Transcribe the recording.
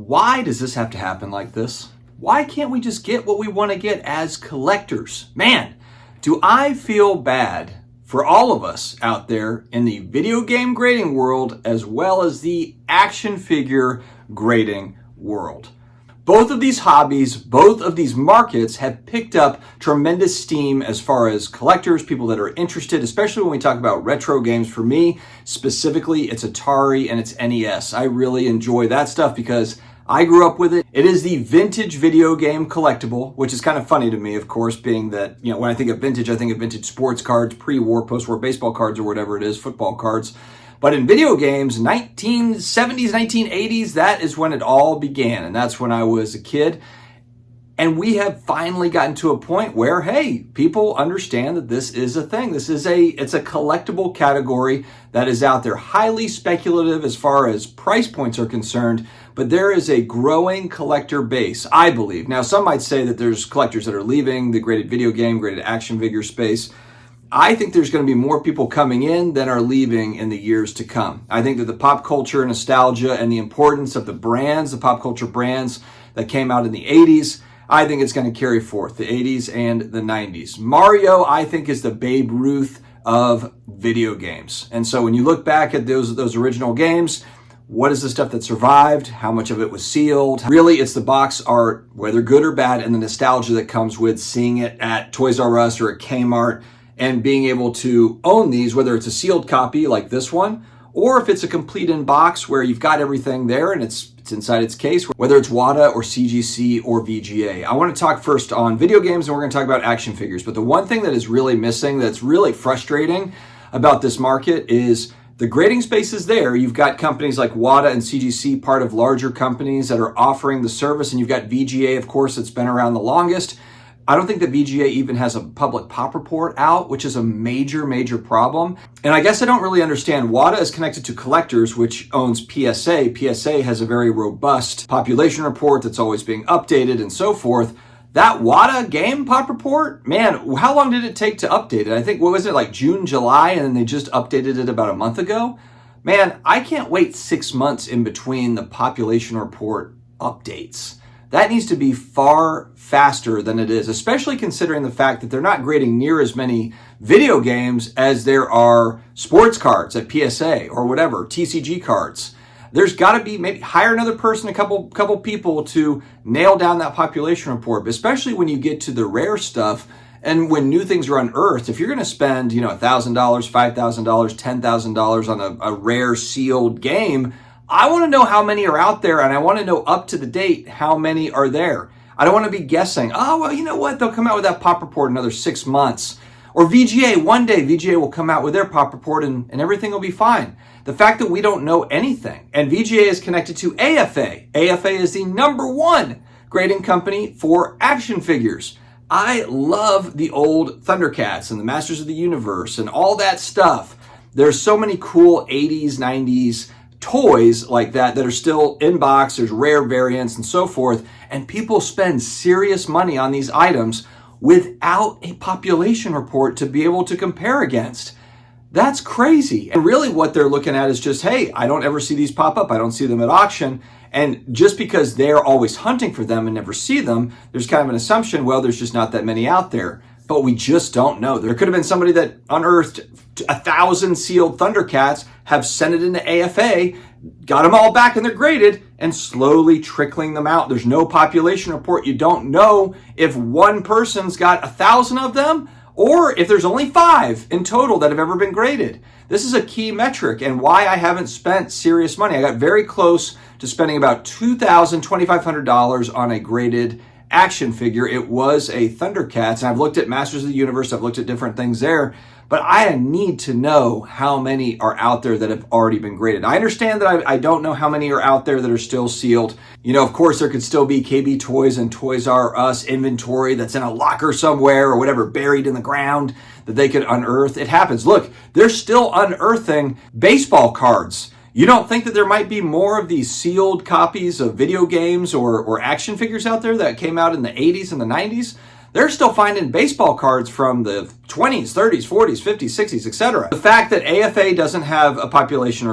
Why does this have to happen like this? Why can't we just get what we want to get as collectors? Man, do I feel bad for all of us out there in the video game grading world as well as the action figure grading world. Both of these hobbies, both of these markets have picked up tremendous steam as far as collectors, people that are interested, especially when we talk about retro games. For me, specifically, it's Atari and it's NES. I really enjoy that stuff because I grew up with it. It is the vintage video game collectible, which is kind of funny to me, of course, being that, when I think of vintage sports cards, pre-war, post-war baseball cards, or whatever it is, football cards. But in video games, 1970s, 1980s, that is when it all began. And that's when I was a kid. And we have finally gotten to a point where, hey, people understand that this is a thing. It's a collectible category that is out there, highly speculative as far as price points are concerned. But there is a growing collector base, I believe. Now, some might say that there's collectors that are leaving the graded video game, graded action figure space. I think there's going to be more people coming in than are leaving in the years to come. I think that the pop culture nostalgia and the importance of the brands, the pop culture brands that came out in the 80s, I think it's going to carry forth, the 80s and the 90s. Mario, I think, is the Babe Ruth of video games. And so when you look back at those original games, what is the stuff that survived? How much of it was sealed? Really, it's the box art, whether good or bad, and the nostalgia that comes with seeing it at Toys R Us or at Kmart, and being able to own these, whether it's a sealed copy like this one, or if it's a complete in box where you've got everything there and it's inside its case, whether it's WATA or CGC or VGA. I want to talk first on video games, and we're going to talk about action figures. But the one thing that is really missing, that's really frustrating about this market, is the grading space is there. You've got companies like WATA and CGC, part of larger companies that are offering the service, and you've got VGA, of course, that's been around the longest. I don't think that VGA even has a public pop report out, which is a major, major problem. And I guess I don't really understand. WATA is connected to Collectors, which owns PSA. PSA has a very robust population report that's always being updated and so forth. That WATA game pop report, man, how long did it take to update it? I think, what was it, like June, July, and then they just updated it about a month ago? Man, I can't wait 6 months in between the population report updates. That needs to be far faster than it is, especially considering the fact that they're not grading near as many video games as there are sports cards at PSA or whatever, TCG cards. There's got to be, maybe hire another person, a couple people to nail down that population report, especially when you get to the rare stuff and when new things are unearthed. If you're going to spend, $1,000, $5,000, $10,000 on a rare sealed game, I want to know how many are out there, and I want to know up to the date how many are there. I don't want to be guessing, oh, well, you know what? They'll come out with that pop report in another 6 months. Or VGA, one day VGA will come out with their pop report and everything will be fine. The fact that we don't know anything, and VGA is connected to AFA. AFA is the #1 grading company for action figures. I love the old Thundercats and the Masters of the Universe and all that stuff. There's so many cool 80s, 90s toys like that are still in box. There's rare variants and so forth, and people spend serious money on these items without a population report to be able to compare against. That's crazy. And really what they're looking at is just, hey, I don't ever see these pop up. I don't see them at auction. And just because they're always hunting for them and never see them, there's kind of an assumption, well, there's just not that many out there. But we just don't know. There could have been somebody that unearthed 1,000 sealed Thundercats, have sent it into AFA, got them all back and they're graded, and slowly trickling them out. There's no population report. You don't know if one person's got 1,000 of them or if there's only 5 in total that have ever been graded. This is a key metric and why I haven't spent serious money. I got very close to spending about $2,000, $2,500 on a graded action figure. It was a Thundercats, and I've looked at Masters of the Universe, I've looked at different things there, but I need to know how many are out there that have already been graded. I understand that I don't know how many are out there that are still sealed. Of course, there could still be KB Toys and Toys R Us inventory that's in a locker somewhere or whatever, buried in the ground that they could unearth. It happens. Look, they're still unearthing baseball cards. You don't think that there might be more of these sealed copies of video games or action figures out there that came out in the 80s and the 90s? They're still finding baseball cards from the 20s, 30s, 40s, 50s, 60s, etc. The fact that AFA doesn't have a population